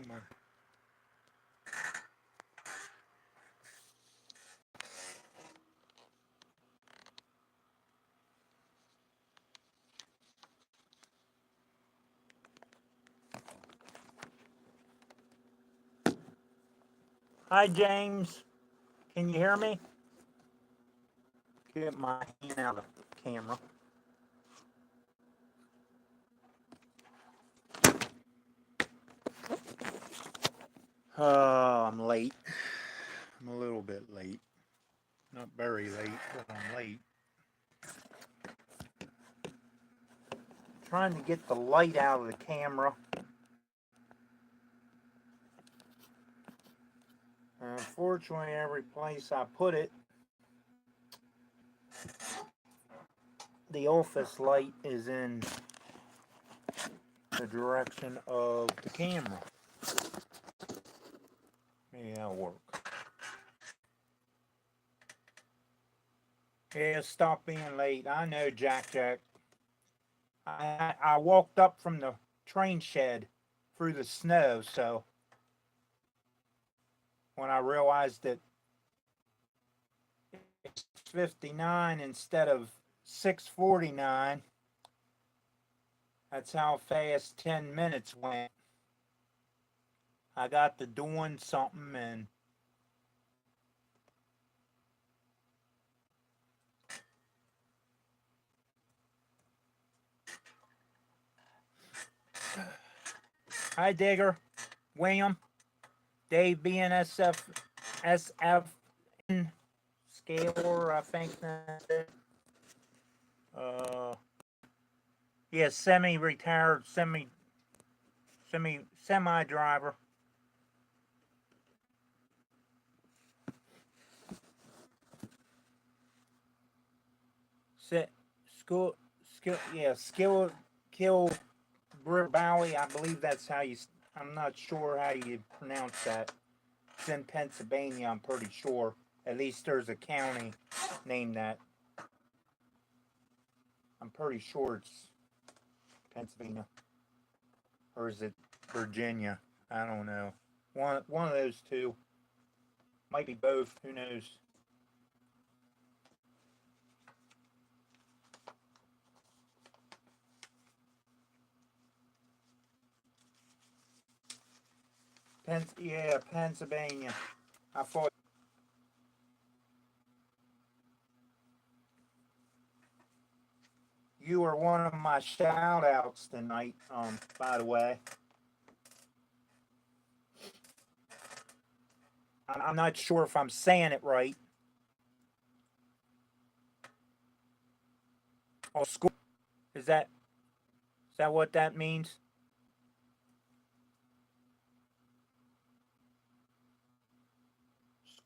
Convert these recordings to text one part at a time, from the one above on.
Come on. Hi, James. Can you hear me? Get my hand out of the camera. I'm late. I'm a little bit late. Not very late, but I'm late. Trying to get the light out of the camera. Unfortunately, every place I put it, the office light is in the direction of the camera. Maybe that'll work. Yeah, stop being late. I know, Jack. I walked up from the train shed through the snow, so when I realized that it's 59 instead of 6:49, that's how fast 10 minutes went. I got to doing something and hi, Digger, William, Dave BNSF, SFN, Scaler, I think that's it. Yeah, semi-retired, semi-driver. School, skill, yeah, kill, Bowie. I believe that's how you. I'm not sure how you pronounce that. It's in Pennsylvania. I'm pretty sure. At least there's a county named that. I'm pretty sure it's Pennsylvania, or is it Virginia? I don't know. One of those two. Might be both. Who knows? Yeah, Pennsylvania. I thought you were one of my shout outs tonight, by the way. I'm not sure if I'm saying it right. Oh, school. Is that what that means?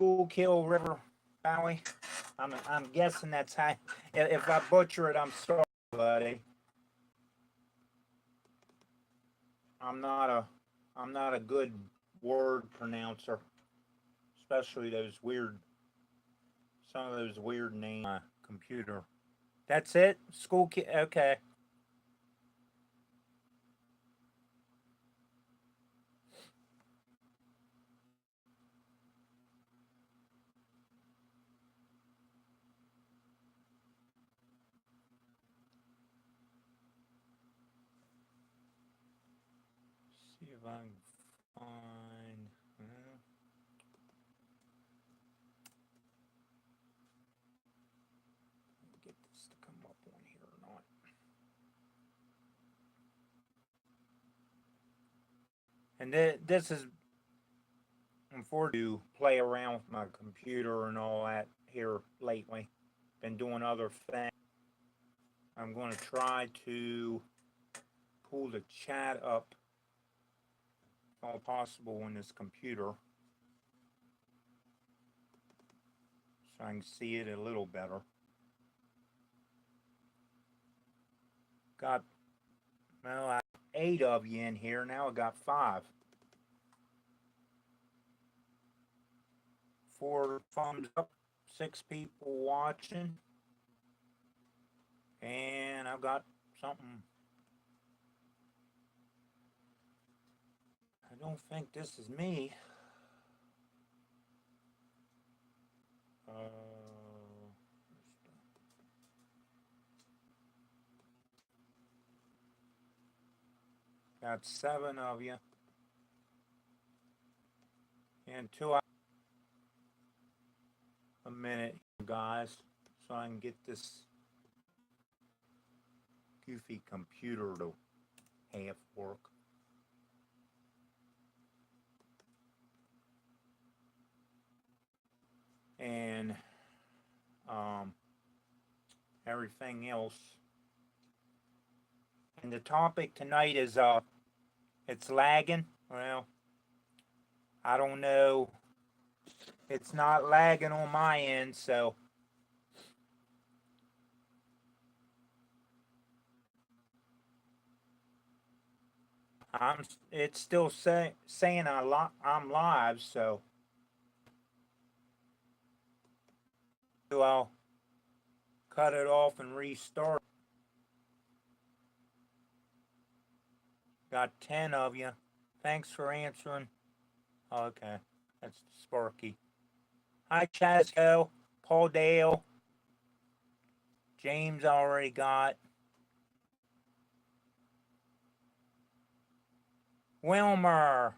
Schuylkill River Valley. I'm guessing that's how. If I butcher it, I'm sorry, buddy. I'm not a I'm not a good word pronouncer, especially those weird some of those weird names on my computer. That's it. Schuylkill. Okay. See if I can find. Get this to come up on here or not. And this is unfortunate to play around with my computer and all that here lately. Been doing other things. I'm going to try to pull the chat up if all possible on this computer so I can see it a little better. Got, well, I 8 of you in here. Now I got 5. 4 thumbs up, 6 people watching. And I've got something. I don't think this is me. Got 7 of you. And 2 a minute, guys, so I can get this goofy computer to half work. And everything else. And the topic tonight is it's lagging. Well, I don't know. It's not lagging on my end, so it's still saying I'm live, so I'll cut it off and restart. Got 10 of you. Thanks for answering. Okay, that's Sparky. Hi, Chasco, Paul Dale. James already got. Wilmer.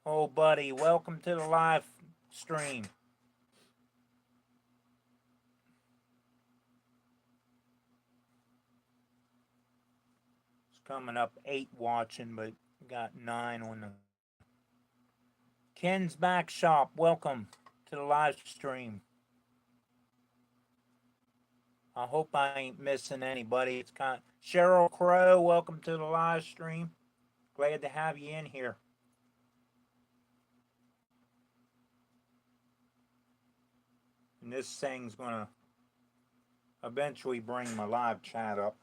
Oh, buddy, welcome to the live stream. It's coming up 8 watching, but got 9 on the. Ken's Back Shop, welcome to the live stream. I hope I ain't missing anybody. It's kind of Cheryl Crow, welcome to the live stream. Glad to have you in here. And this thing's gonna eventually bring my live chat up.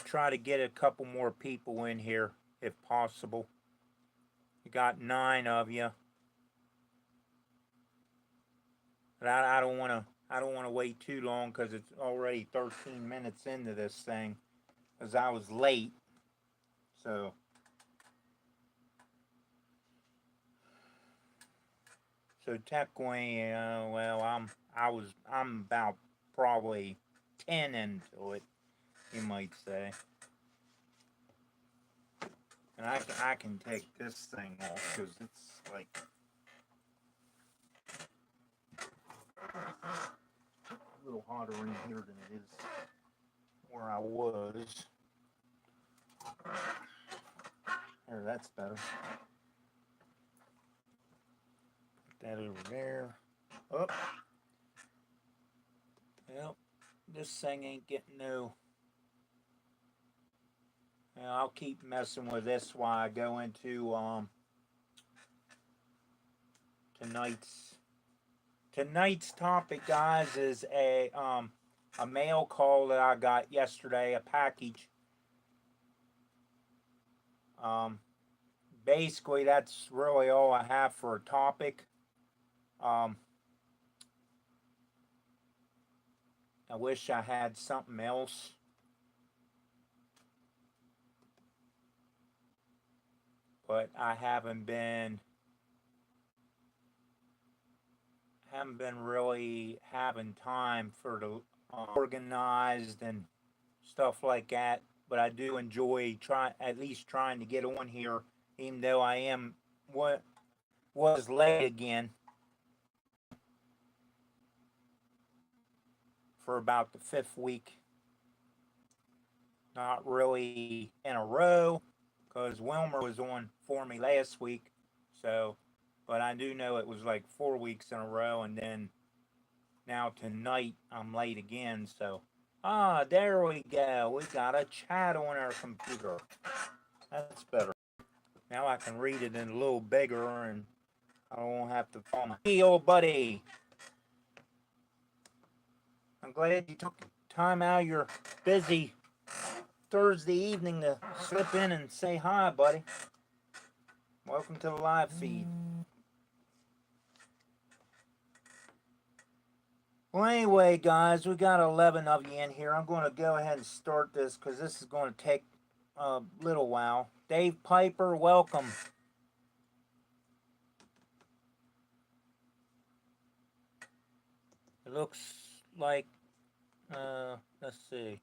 Try to get a couple more people in here if possible. You got 9 of you. But I don't want to wait too long because it's already 13 minutes into this thing because I was late. So technically, well, I'm about probably 10 into it, you might say. And I can take this thing off because it's like a little hotter in here than it is where I was. There, that's better. Put that over there. Oh. Well, this thing ain't getting no. Well, I'll keep messing with this while I go into tonight's topic, guys, is a mail call that I got yesterday, a package. Basically, that's really all I have for a topic. I wish I had something else. But I haven't been really having time for the organized and stuff like that. But I do enjoy at least trying to get on here, even though I was late again for about the 5th week. Not really in a row because Wilmer was on for me last week. So, but I do know it was like 4 weeks in a row, and then now tonight I'm late again. So, there we go. We got a chat on our computer. That's better. Now I can read it in a little bigger, and I won't have to call my hey, old buddy. I'm glad you took time out of your busy Thursday evening to slip in and say hi, buddy. Welcome to the live feed. Well, anyway, guys, we got 11 of you in here. I'm going to go ahead and start this because this is going to take a little while. Dave Piper, welcome. It looks like, let's see,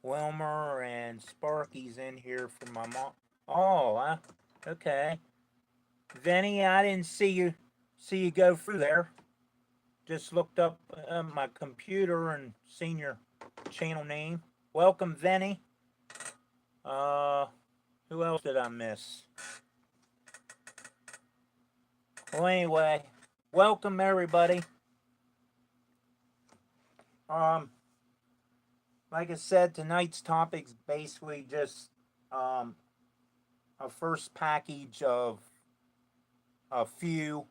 Wilmer and Sparky's in here for my mom. Oh, okay. Vinny, I didn't see you go through there. Just looked up my computer and seen your channel name. Welcome, Vinny. Who else did I miss? Well, anyway, welcome everybody. Like I said, tonight's topic's basically just a first package of a few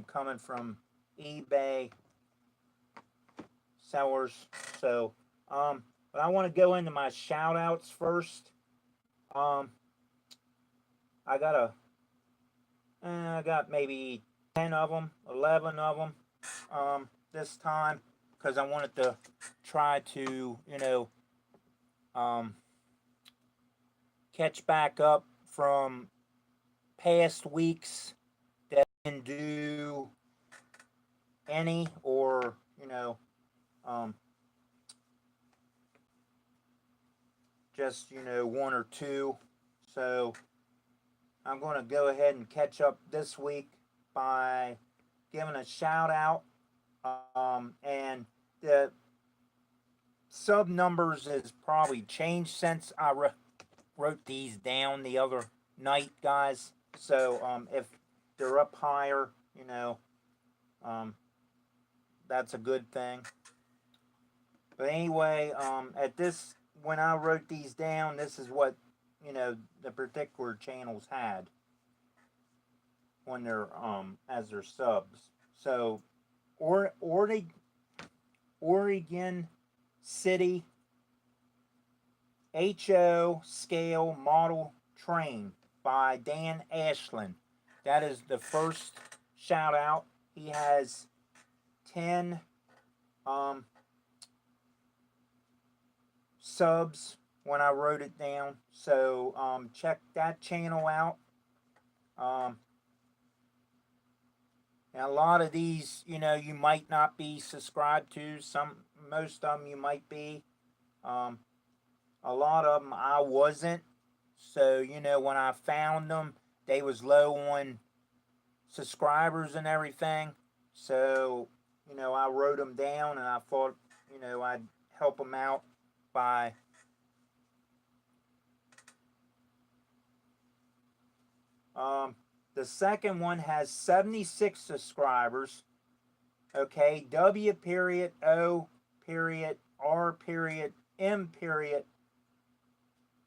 coming from eBay sellers. So, but I want to go into my shout outs first. I got maybe 10 of them, 11 of them this time because I wanted to try to, catch back up from past weeks that I didn't do any or, just, one or two. So I'm going to go ahead and catch up this week by giving a shout out. And the sub numbers has probably changed since I wrote these down the other night, guys. So if they're up higher, that's a good thing. But anyway, when I wrote these down, this is what the particular channels had when they're as their subs. So Oregon City HO Scale Model Train by Dan Ashland. That is the first shout out. He has 10 subs when I wrote it down. So check that channel out. And a lot of these, you might not be subscribed to. Most of them you might be. A lot of them I wasn't. So, when I found them, they was low on subscribers and everything. So, I wrote them down and I thought, I'd help them out by the second one has 76 subscribers. Okay, W period O period R period M period,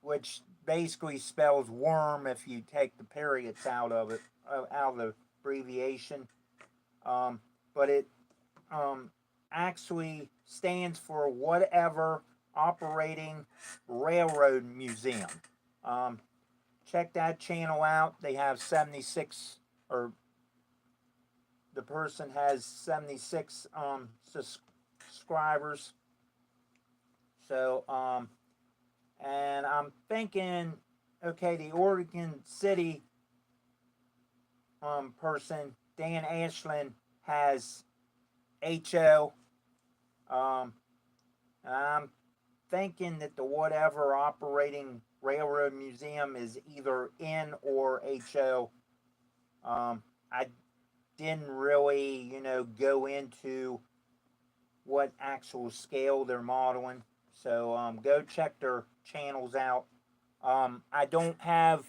which basically spells worm if you take the periods out of it, out of the abbreviation. But it actually stands for whatever operating railroad museum. Check that channel out. They have 76, or the person has 76 subscribers. So, and I'm thinking, okay, the Oregon City person, Dan Ashland, has HO. And I'm thinking that the whatever operating railroad museum is either N or HO. I didn't really, go into what actual scale they're modeling. So go check their channels out. I don't have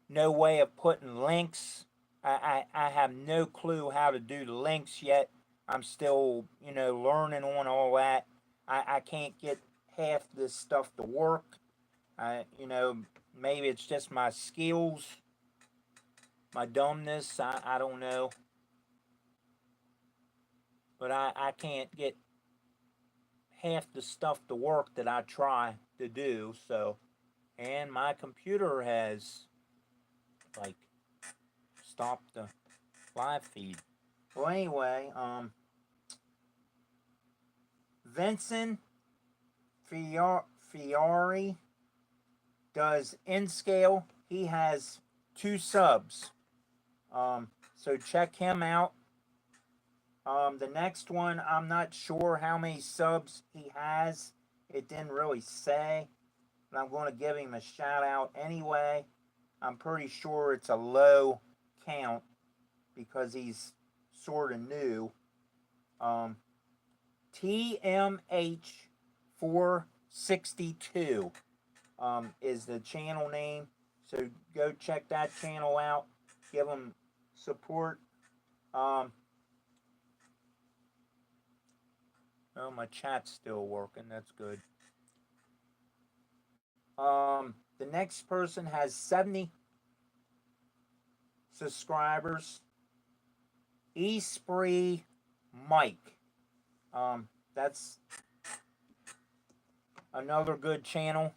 no way of putting links. I have no clue how to do the links yet. I'm still, learning on all that. I can't get half this stuff to work. Maybe it's just my skills, my dumbness. I don't know. But I can't get half the stuff to work that I try to do. So, and my computer has stopped the live feed. Well, anyway, Vincent Fiore, does in scale. He has 2 subs. So check him out. The next one, I'm not sure how many subs he has. It didn't really say, but I'm going to give him a shout out anyway. I'm pretty sure it's a low count because he's sort of new. TMH462 is the channel name. So go check that channel out. Give him support. Oh, my chat's still working. That's good. The next person has 70 subscribers. Espree Mike. That's another good channel.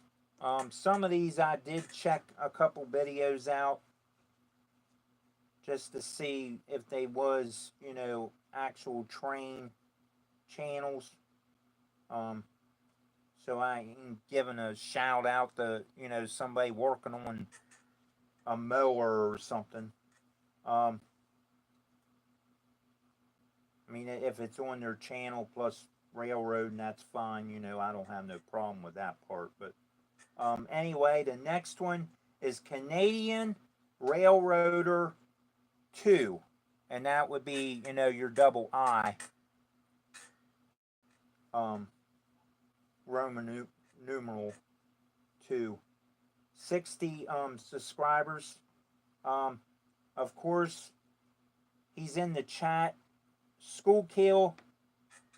Some of these I did check a couple videos out just to see if they was, actual train channels. So I ain't giving a shout out to, somebody working on a mower or something. I mean, if it's on their channel plus railroad, and that's fine, I don't have no problem with that part. But anyway, the next one is Canadian Railroader 2, and that would be, your double I. Roman numeral 2. 60 subscribers. Of course, he's in the chat. Schuylkill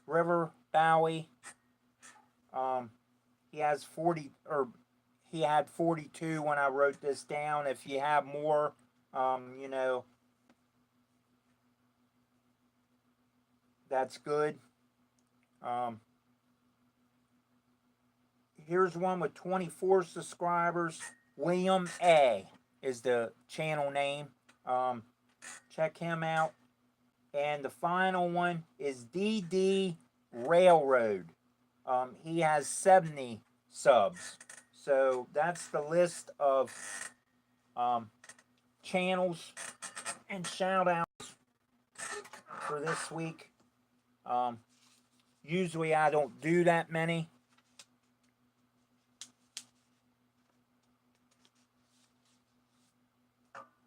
River Bowie. He has 40, or he had 42 when I wrote this down. If you have more, that's good. Here's one with 24 subscribers. William A. is the channel name. Check him out. And the final one is DD Railroad. He has 70 subs. So that's the list of channels and shout outs for this week. Usually I don't do that many.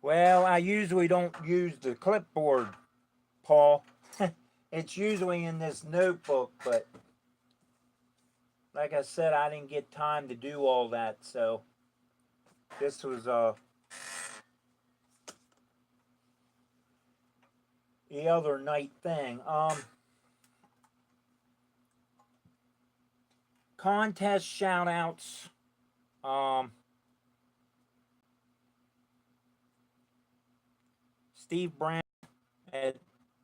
Well, I usually don't use the clipboard, Paul. It's usually in this notebook, but like I said, I didn't get time to do all that, so this was the other night thing. Contest shout outs. Steve Brown at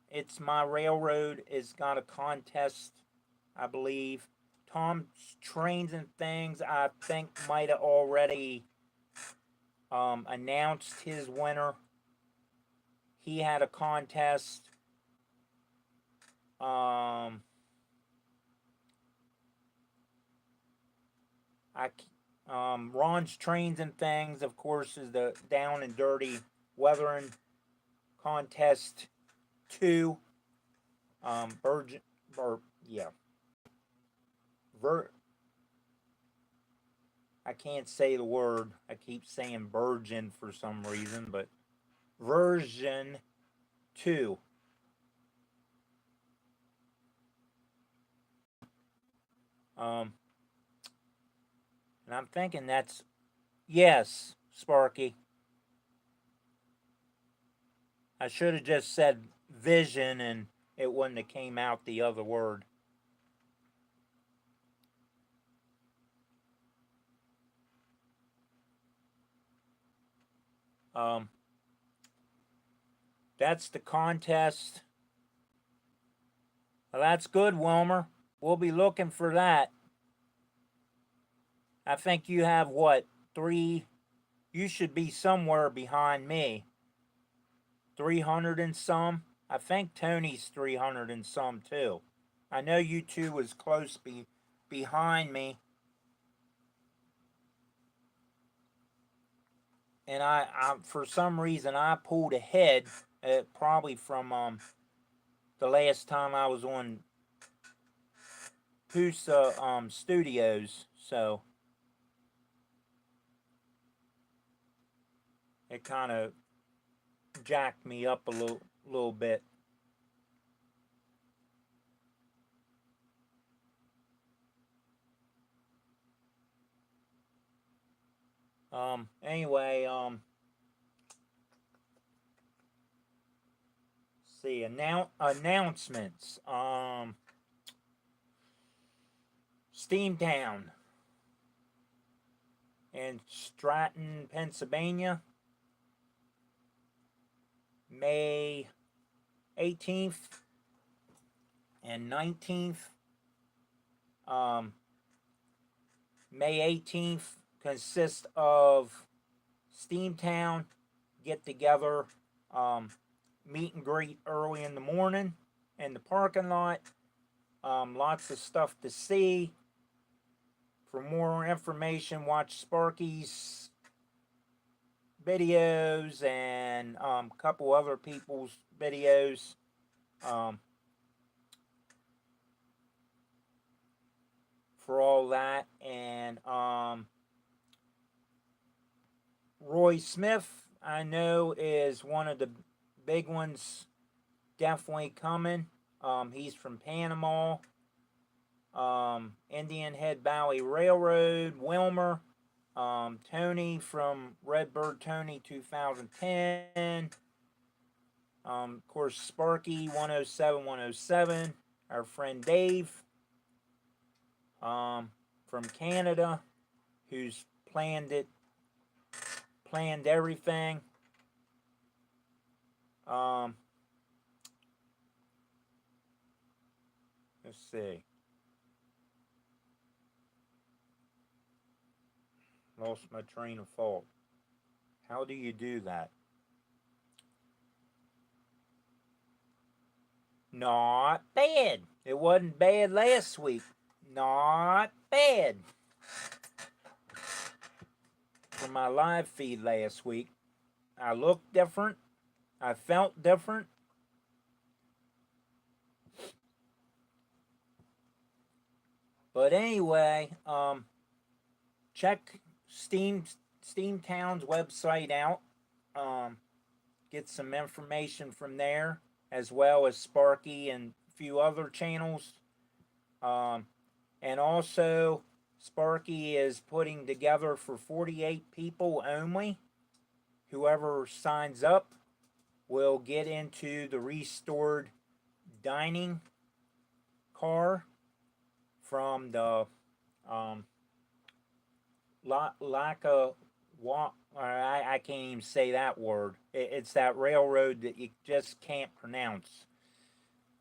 It's My Railroad has got a contest, I believe. Tom's Trains and Things, I think, might have already announced his winner. He had a contest. Ron's Trains and Things, of course, is the Down and Dirty Weathering Contest 2. I can't say the word. I keep saying Virgin for some reason, but version 2. And I'm thinking that's, yes, Sparky. I should have just said vision and it wouldn't have came out the other word. That's the contest. Well, that's good, Wilmer. We'll be looking for that. I think you have what, 3? You should be somewhere behind me. 300 and some. I think Tony's 300 and some too. I know you two was close behind me. and I for some reason I pulled ahead, probably from the last time I was on Pusa Studios, so it kind of jacked me up a little bit. Anyway, see, announcements. Steamtown in Stratton, Pennsylvania, May 18th and 19th. Um, May 18th consists of Steamtown get together, meet and greet early in the morning in the parking lot. Lots of stuff to see. For more information, watch Sparky's videos and a couple other people's videos. For all that, and Roy Smith, I know, is one of the big ones definitely coming. He's from Panama, Indian Head Valley Railroad, Wilmer. Tony from Redbird Tony 2010. Of course, Sparky 107 107. Our friend Dave from Canada, who's planned everything. Let's see. Lost my train of thought. How do you do that? Not bad. It wasn't bad last week. Not bad. For my live feed last week, I looked different. I felt different. But anyway, check Steamtown's website out. Get some information from there, as well as Sparky and a few other channels. And also, Sparky is putting together for 48 people only. Whoever signs up will get into the restored dining car from the I can't even say that word. It's that railroad that you just can't pronounce.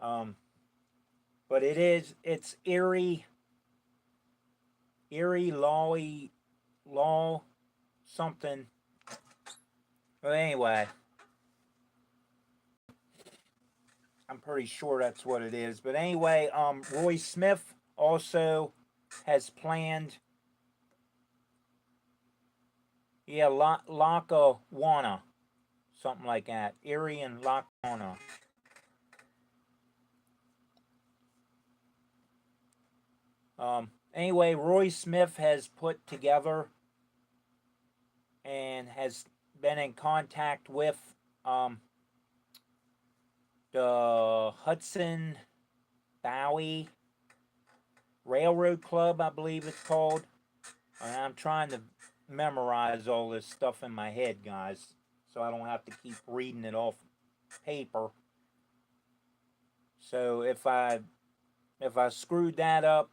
But it's Erie Law something. But anyway, I'm pretty sure that's what it is. But anyway, Roy Smith also has planned. Yeah, Lackawanna, something like that. Erie and Lackawanna. Anyway, Roy Smith has put together and has been in contact with the Hudson Valley Railroad Club, I believe it's called. And I'm trying to memorize all this stuff in my head, guys, so I don't have to keep reading it off paper. So if I screwed that up,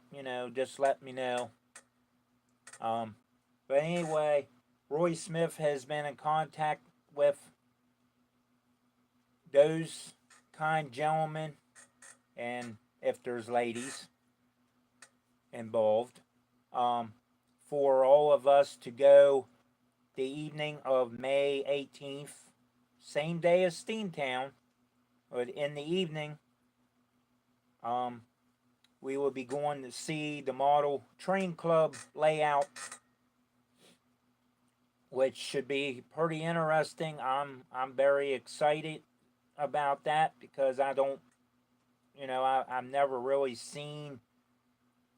just let me know. But anyway, Roy Smith has been in contact with those kind gentlemen, and if there's ladies involved, for all of us to go the evening of May 18th, same day as Steamtown, but in the evening, we will be going to see the model train club layout which should be pretty interesting. I'm very excited about that because I don't, I've never really seen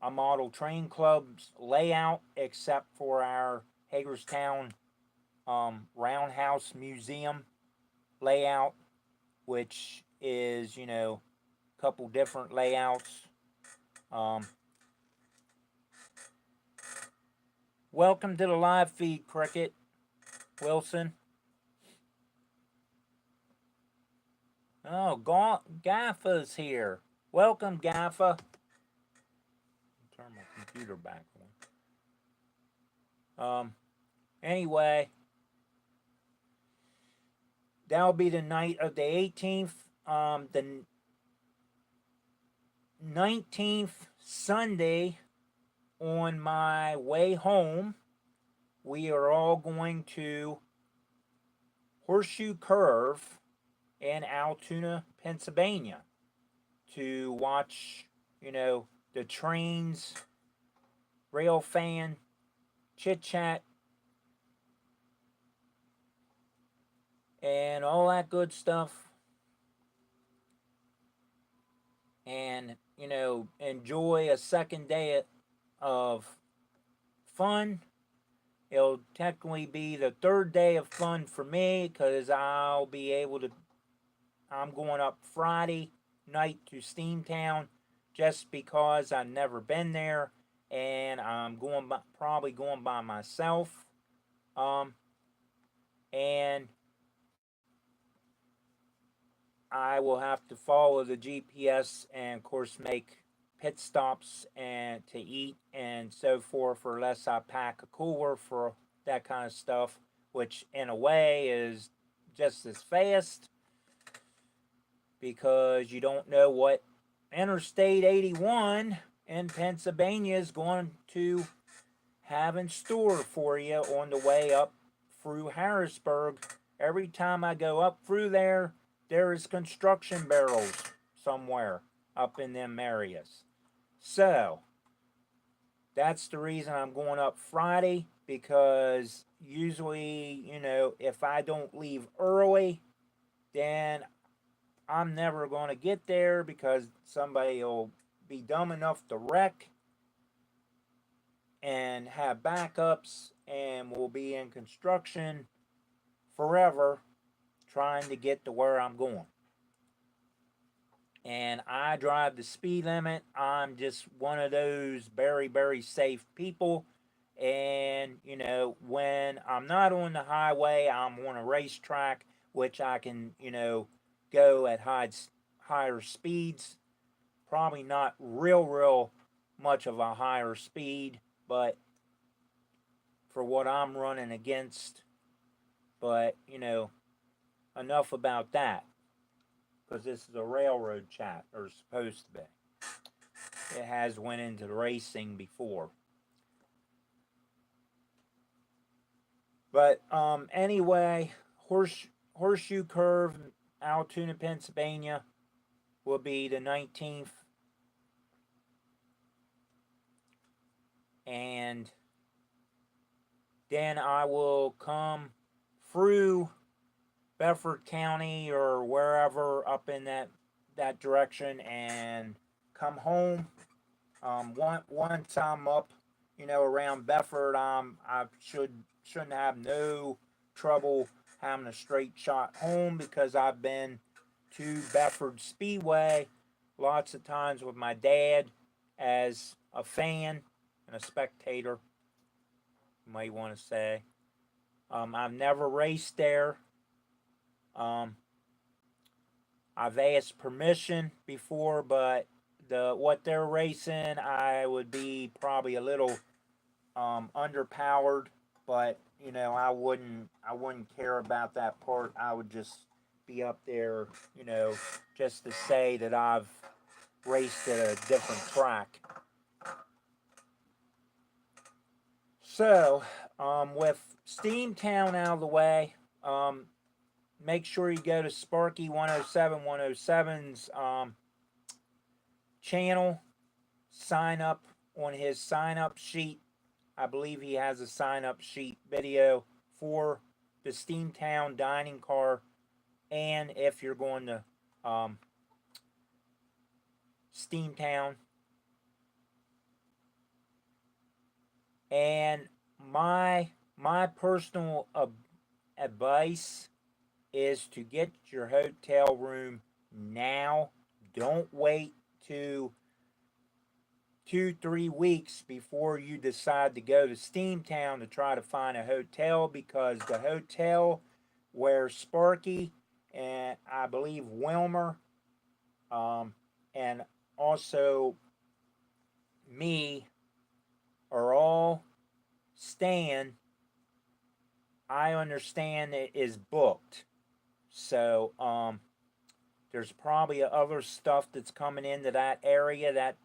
a model train club's layout except for our Hagerstown Roundhouse Museum layout, which is, a couple different layouts. Um, Welcome to the live feed, Cricket Wilson. Oh, Gaffa's here. Welcome, Gaffa. Turn my computer back on. Anyway, that'll be the night of the 18th. The 19th, Sunday, on my way home, we are all going to Horseshoe Curve in Altoona, Pennsylvania to watch, the trains, rail fan, chit chat, and all that good stuff. And, enjoy a second day of fun. It'll technically be the third day of fun for me because I'll be able to. I'm going up Friday night to Steamtown just because I've never been there and I'm probably going by myself. And I will have to follow the GPS and, of course, make pit stops and to eat and so forth, or unless I pack a cooler for that kind of stuff, which in a way is just as fast because you don't know what Interstate 81 in Pennsylvania is going to have in store for you on the way up through Harrisburg. Every time I go up through there, there is construction barrels somewhere up in them areas. So, that's the reason I'm going up Friday because usually, if I don't leave early, then I'm never going to get there because somebody will be dumb enough to wreck and have backups and will be in construction forever trying to get to where I'm going. And I drive the speed limit. I'm just one of those very, very safe people. And, when I'm not on the highway, I'm on a racetrack, which I can, go at higher speeds. Probably not real much of a higher speed, but for what I'm running against. But, enough about that. Because this is a railroad chat, or supposed to be. It has went into racing before. But anyway, Horseshoe Curve, Altoona, Pennsylvania, will be the 19th. And then I will come through Bedford County or wherever up in that direction and come home. Once I'm up, around Bedford, I shouldn't have no trouble having a straight shot home because I've been to Bedford Speedway lots of times with my dad as a fan and a spectator, you might want to say. I've never raced there. I've asked permission before, but what they're racing, I would be probably a little underpowered. But I wouldn't care about that part. I would just be up there, just to say that I've raced at a different track. So, with Steamtown out of the way, make sure you go to Sparky 107 107's channel. Sign up on his sign up sheet. I believe he has a sign up sheet video for the Steamtown dining car, and if you're going to Steamtown. And my personal advice is to get your hotel room now. Don't wait to 2-3 weeks before you decide to go to Steamtown to try to find a hotel, because the hotel where Sparky and I believe Wilmer and also me are all staying, I understand it is booked. So there's probably other stuff that's coming into that area that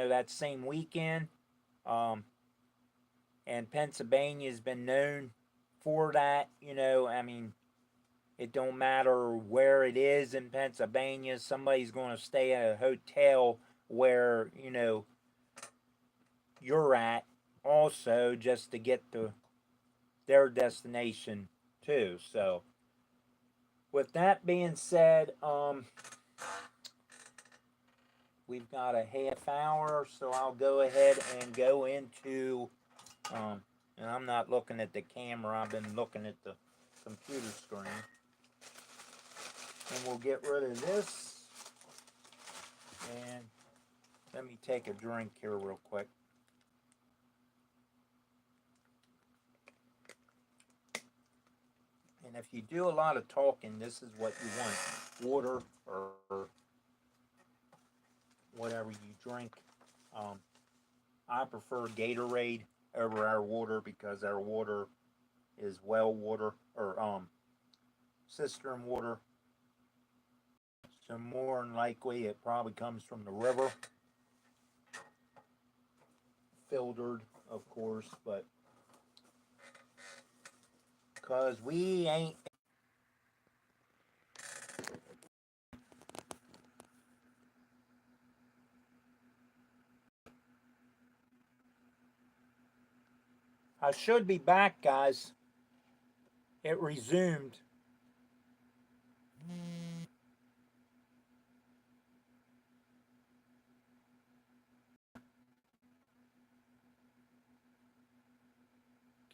that same weekend. Um, and Pennsylvania's been known for that. I mean, it don't matter where it is in Pennsylvania. Somebody's going to stay at a hotel where you're at, also just to get to their destination too. So, with that being said, we've got a half hour, so I'll go ahead and go into. And I'm not looking at the camera, I've been looking at the computer screen. And we'll get rid of this. And let me take a drink here real quick. And if you do a lot of talking, this is what you want. Water or whatever you drink. I prefer Gatorade over our water because our water is well water or cistern water. So more than likely it probably comes from the river. Filtered, of course, but because we ain't. I should be back, guys. It resumed.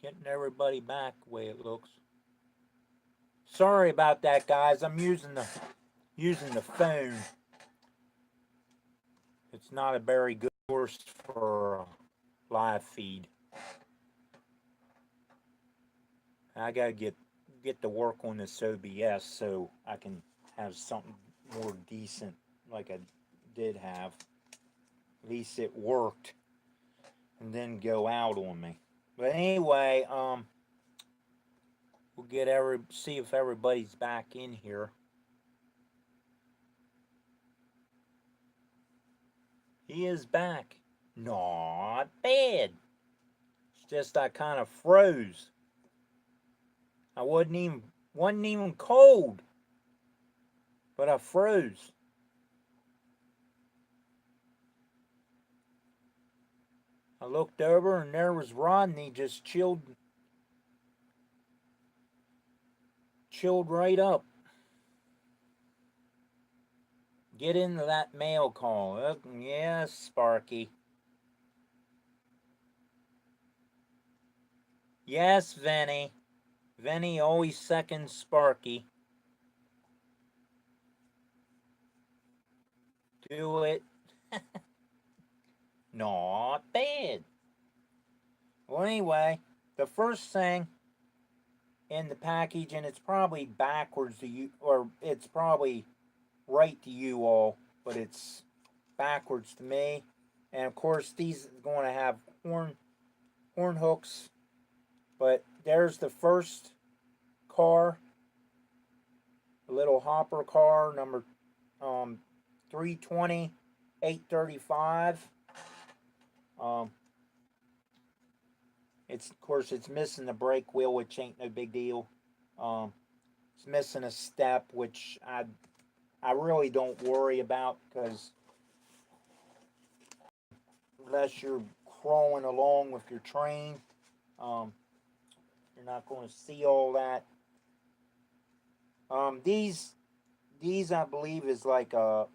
Getting everybody back the way it looks. Sorry about that, guys. I'm using the phone. It's not a very good source for a live feed. I gotta get to work on this OBS so I can have something more decent like I did have. At least it worked and then go out on me. But anyway, we'll see if everybody's back in here. He is back. Not bad. It's just I kind of froze. I wasn't even cold, but I froze. I looked over and there was Rodney just chilled right up. Get into that mail call. Yes, Sparky. Yes, Vinny. Vinny always seconds Sparky. Do it. Not bad. Well, anyway, the first thing in the package, and it's probably backwards to you, or it's probably right to you all, but it's backwards to me. And of course, these are going to have horn hooks. But there's the first car, a little hopper car, number 320 835. It's of course it's missing the brake wheel, which ain't no big deal. It's missing a step, which I really don't worry about, because unless you're crawling along with your train, you're You're not going to see all that. These I believe is like um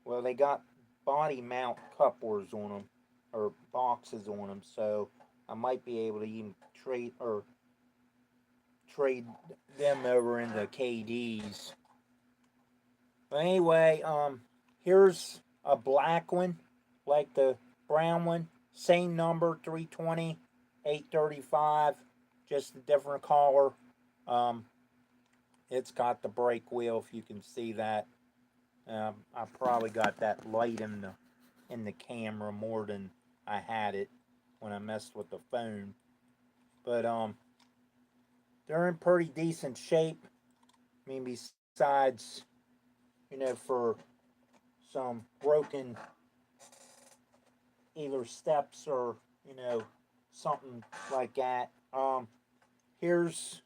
well, they got body mount couplers on them or boxes on them, so I might be able to even trade them over into KDs. But anyway, here's a black one, like the brown one, same number, 320, 835, just a different color. Um, it's got the brake wheel, if you can see that. I probably got that light in the camera more than I had it when I messed with the phone. But they're in pretty decent shape. I mean, besides, for some broken either steps or something like that. Here's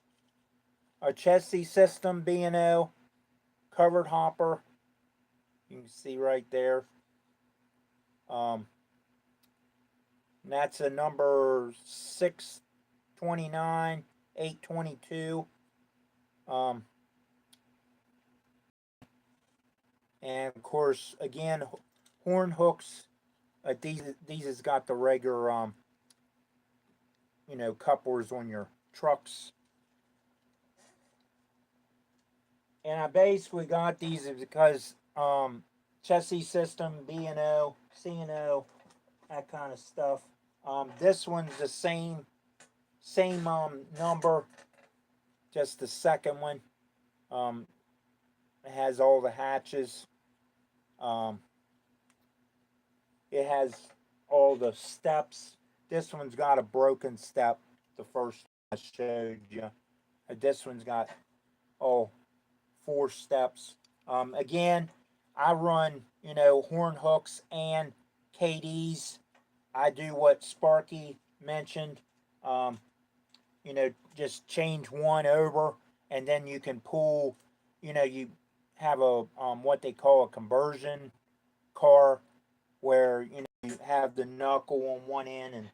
a chassis system B&O covered hopper. You can see right there. And that's a number 629, 822. And of course, again, horn hooks. These has got the regular couplers on your trucks. And I basically got these because chassis system, B&O, C&O, that kind of stuff. This one's the same number, just the second one. It has all the hatches. It has all the steps. This one's got a broken step. The first I showed you. This one's got all 4 steps. Again, I run horn hooks and KDs. I do what Sparky mentioned. Just change one over, and then you can pull. You have a what they call a conversion car, where you have the knuckle on one end and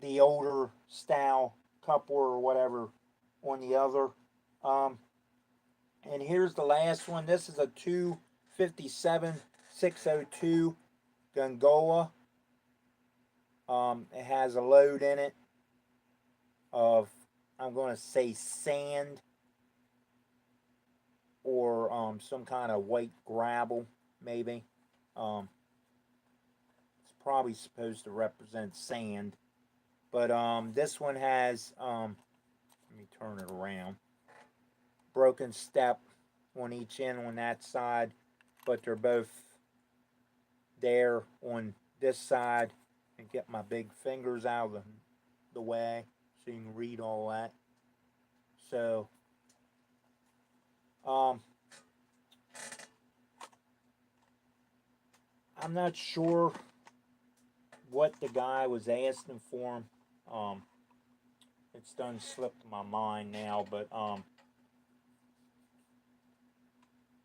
the older style coupler or whatever on the other. And here's the last one. This is a 257 602 Gongola. It has a load in it of, I'm going to say, sand or some kind of white gravel, maybe. It's probably supposed to represent sand. But this one has, let me turn it around, broken step on each end on that side, but they're both there on this side. And get my big fingers out of the way so you can read all that. So, I'm not sure what the guy was asking for him. It's done slipped my mind now, but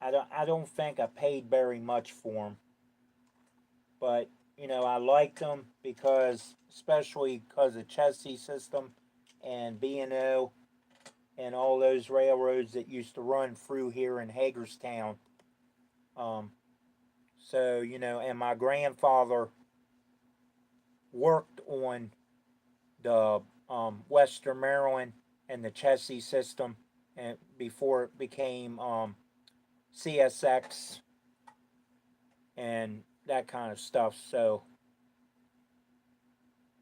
I don't think I paid very much for them. But I liked them because, especially because of chassis system and B&O and all those railroads that used to run through here in Hagerstown. So and my grandfather worked on the Western Maryland and the chassis system, and before it became CSX and that kind of stuff. So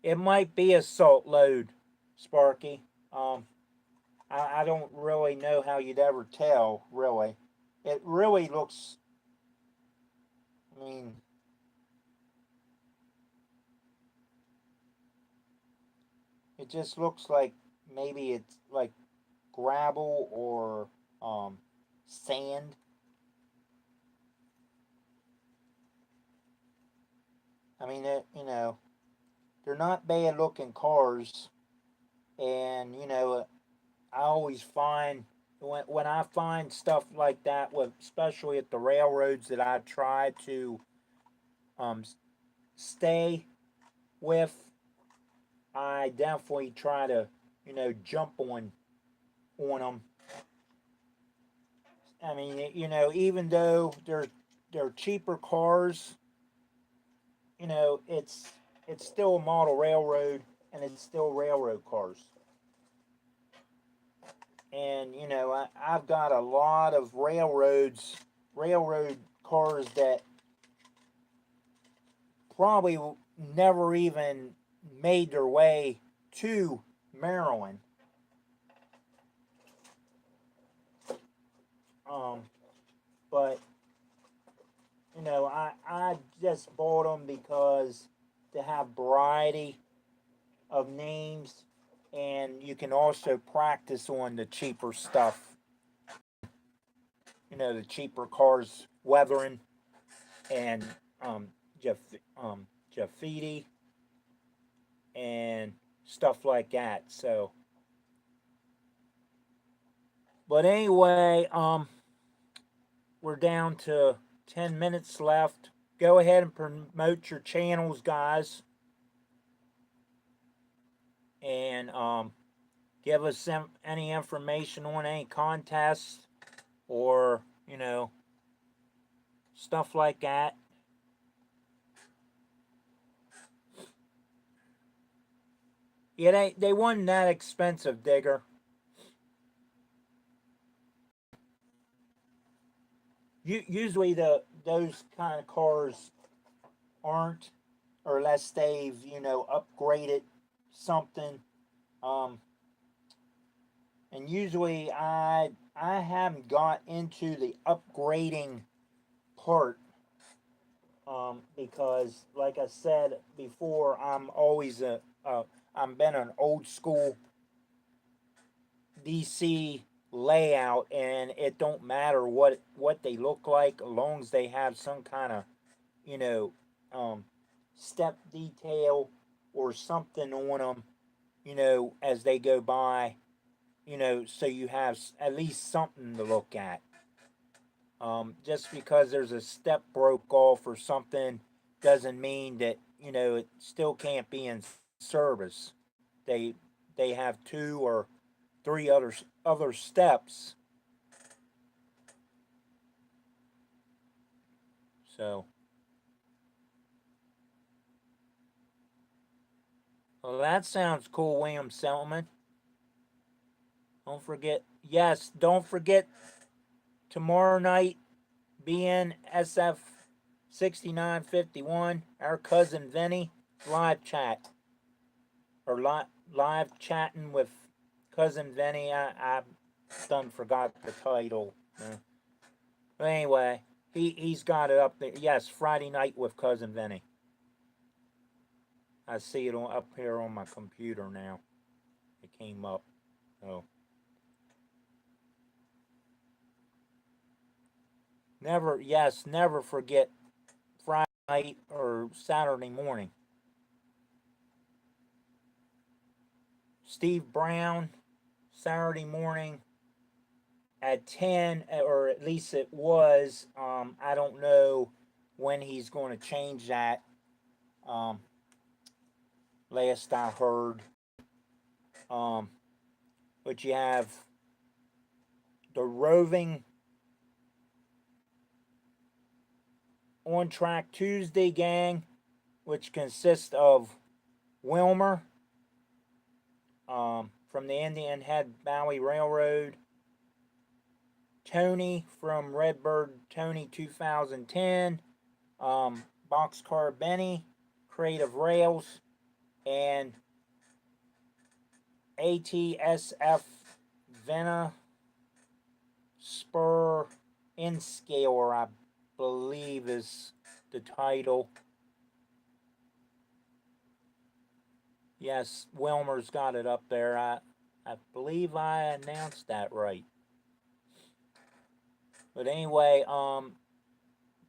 it might be a salt load, Sparky. I don't really know how you'd ever tell, really. It really looks, I mean, it just looks like maybe it's like gravel or sand. I mean, they're not bad looking cars, and I always find when I find stuff like that, with especially at the railroads that I try to stay with, I definitely try to, jump on them. I mean, even though they're cheaper cars, it's still a model railroad, and it's still railroad cars. And I've got a lot of railroad cars that probably never even made their way to Maryland. Um, but I just bought them because to have variety of names, and you can also practice on the cheaper stuff. The cheaper cars, weathering and Jeff, Jafiti and stuff like that. So, but anyway, we're down to 10 minutes left. Go ahead and promote your channels, guys, and give us any information on any contests or stuff like that. Yeah, they wasn't that expensive, Digger. Usually those kind of cars aren't, unless they've upgraded something. Um, and usually I haven't got into the upgrading part, because like I said before, I'm always I'm been an old school DC layout, and it don't matter what they look like, as long as they have some kind of you know um, step detail or something on them, as they go by, so you have at least something to look at. Just because there's a step broke off or something doesn't mean that it still can't be in service. They they have two or three other steps. So, well, that sounds cool, William Selman. Don't forget, yes, don't forget tomorrow night, BNSF 6951, our cousin Vinny, live chat. Or live chatting with cousin Vinny. I done forgot the title. But anyway, he's got it up there. Yes, Friday night with cousin Vinny. I see it up here on my computer now. It came up. So never forget Friday night or Saturday morning. Steve Brown, Saturday morning at 10, or at least it was. I don't know when he's going to change that. Um, last I heard. Um, but you have the Roving On Track Tuesday gang, which consists of Wilmer, from the Indian Head Valley Railroad, Tony from Redbird Tony 2010, Boxcar Benny, Creative Rails, and ATSF Vena Spur Inscaler, I believe is the title. Yes, Wilmer's got it up there. I believe I announced that right. But anyway,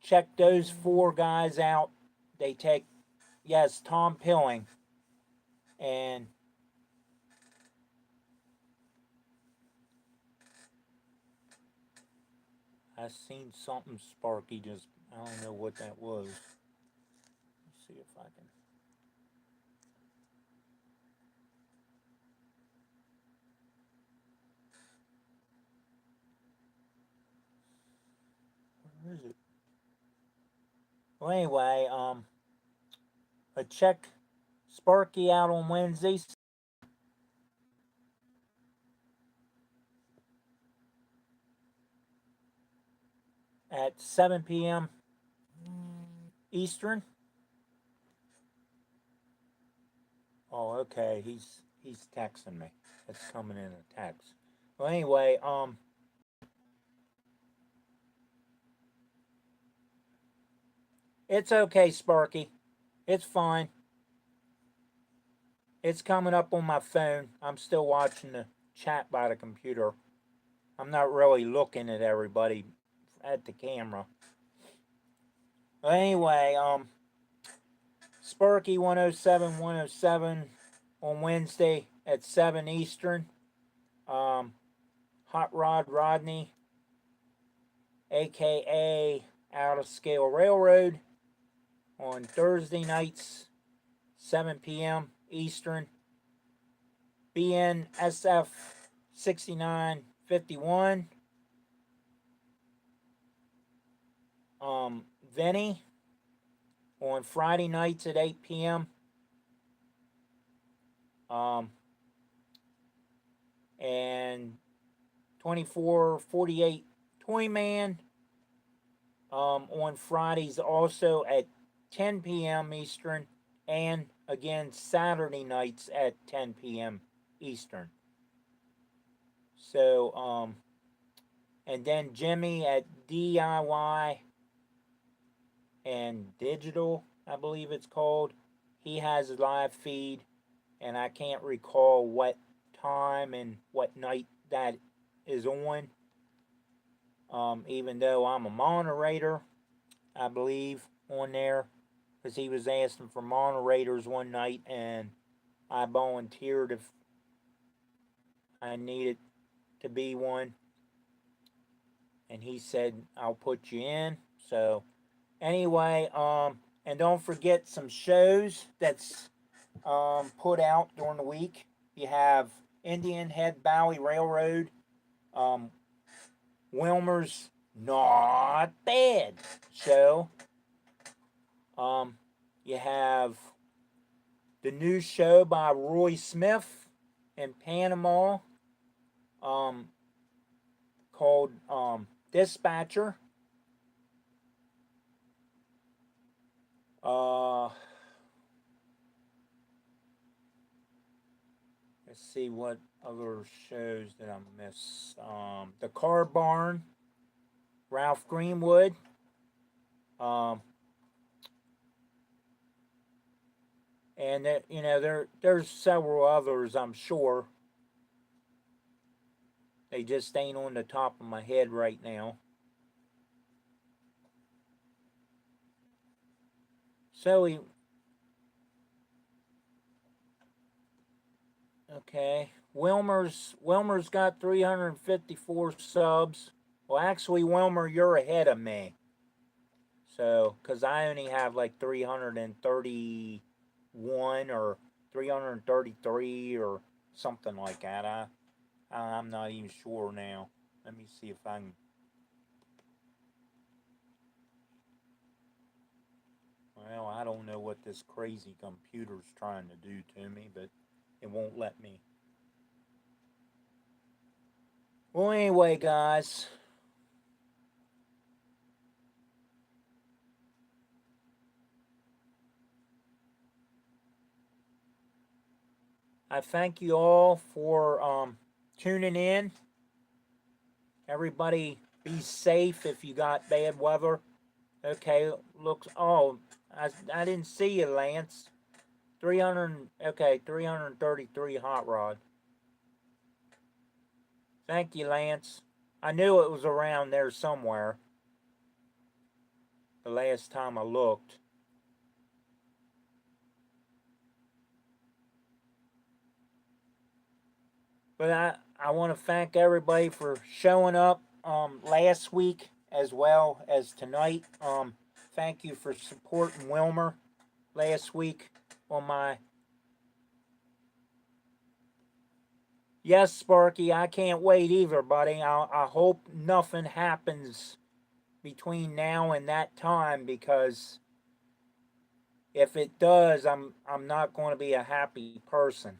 check those four guys out. They take, yes, Tom Pilling, and I seen something sparky, just I don't know what that was. see if I can. Where is it? Well, anyway, I checked Sparky out on Wednesdays. At 7 p.m. Eastern. Oh, okay. He's texting me. It's coming in a text. Well, anyway, it's okay, Sparky. It's fine. It's coming up on my phone. I'm still watching the chat by the computer. I'm not really looking at everybody at the camera. But anyway, Sparky 107 on Wednesday at 7 Eastern. Hot Rod Rodney, aka Out of Scale Railroad, on Thursday nights, 7 p.m. Eastern. BNSF 6951. Vinny on Friday nights at 8 p.m. And 2448 Toyman on Fridays also at 10 p.m. Eastern, and again Saturday nights at 10 p.m. Eastern. So, and then Jimmy at DIY and Digital, I believe it's called. He has a live feed, and I can't recall what time and what night that is on. Even though I'm a moderator, I believe, on there, because he was asking for moderators one night, and I volunteered if I needed to be one, and he said I'll put you in. So anyway, and don't forget some shows that's put out during the week. You have Indian Head Valley Railroad, Wilmer's Not Bad show. You have the new show by Roy Smith in Panama, called Dispatcher. Let's see what other shows did I miss. The Car Barn, Ralph Greenwood. And there's several others, I'm sure. They just ain't on the top of my head right now. So okay, Wilmer's got 354 subs. Well, actually, Wilmer, you're ahead of me. So, because I only have like 331 or 333 or something like that. I'm not even sure now. Let me see if I can. Well, I don't know what this crazy computer's trying to do to me, but it won't let me. Well, anyway, guys. I thank you all for tuning in. Everybody be safe if you got bad weather. Okay, looks. Oh, I didn't see you, Lance. 300. Okay, 333 hot rod. Thank you, Lance. I knew it was around there somewhere. The last time I looked. But I want to thank everybody for showing up last week as well as tonight. Thank you for supporting Wilmer. last week on my... Yes, Sparky, I can't wait either, buddy. I hope nothing happens between now and that time, because if it does, I'm not going to be a happy person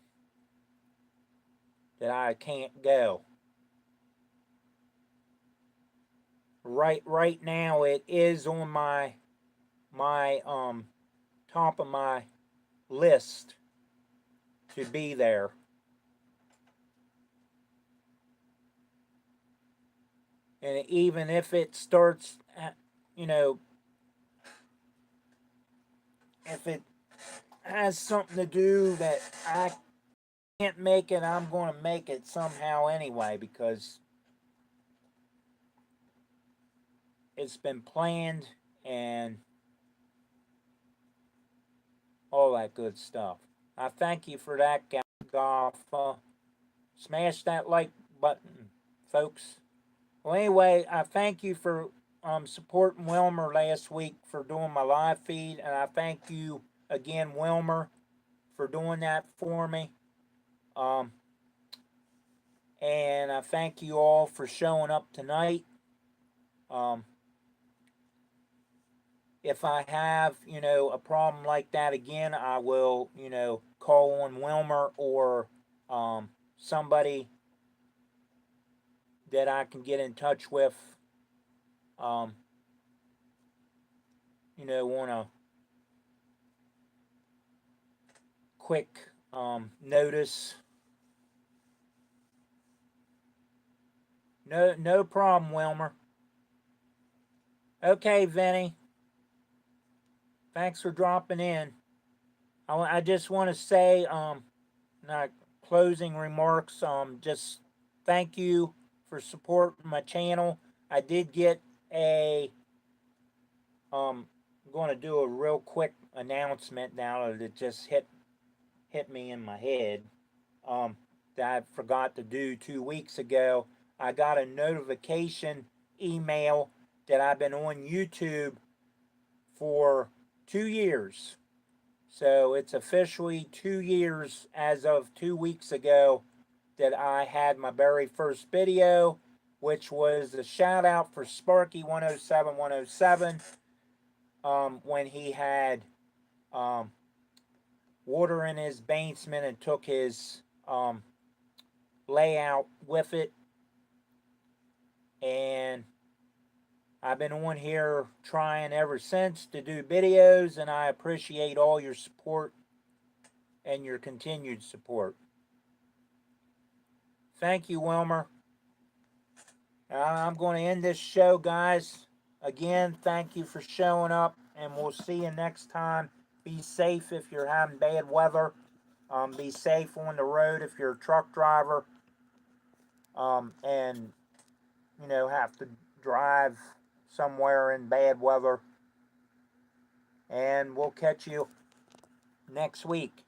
that I can't go. Right now it is on my top of my list to be there. And even if it starts, you know, if it has something to do that I can't make it, I'm going to make it somehow anyway, because it's been planned and all that good stuff. I thank you for that, Golf. Smash that like button, folks. Well, anyway, I thank you for supporting Wilmer last week for doing my live feed, and I thank you again, Wilmer, for doing that for me. Um, and I thank you all for showing up tonight. Um, if I have, a problem like that again, I will, call on Wilmer or somebody that I can get in touch with, um, on a quick notice. No problem, Wilmer. Okay, Vinny. Thanks for dropping in. I just want to say, not closing remarks. Just thank you for supporting my channel. I did get a. I'm going to do a real quick announcement now that it just hit me in my head. That I forgot to do 2 weeks ago. I got a notification email that I've been on YouTube for 2 years. So it's officially 2 years as of 2 weeks ago that I had my very first video, which was a shout out for Sparky 107 when he had water in his basement and took his layout with it. And I've been on here trying ever since to do videos, and I appreciate all your support and your continued support. Thank you, Wilmer. I'm going to end this show, guys. Again, thank you for showing up, and we'll see you next time. Be safe if you're having bad weather. Be safe on the road if you're a truck driver. And, have to drive somewhere in bad weather. And we'll catch you next week.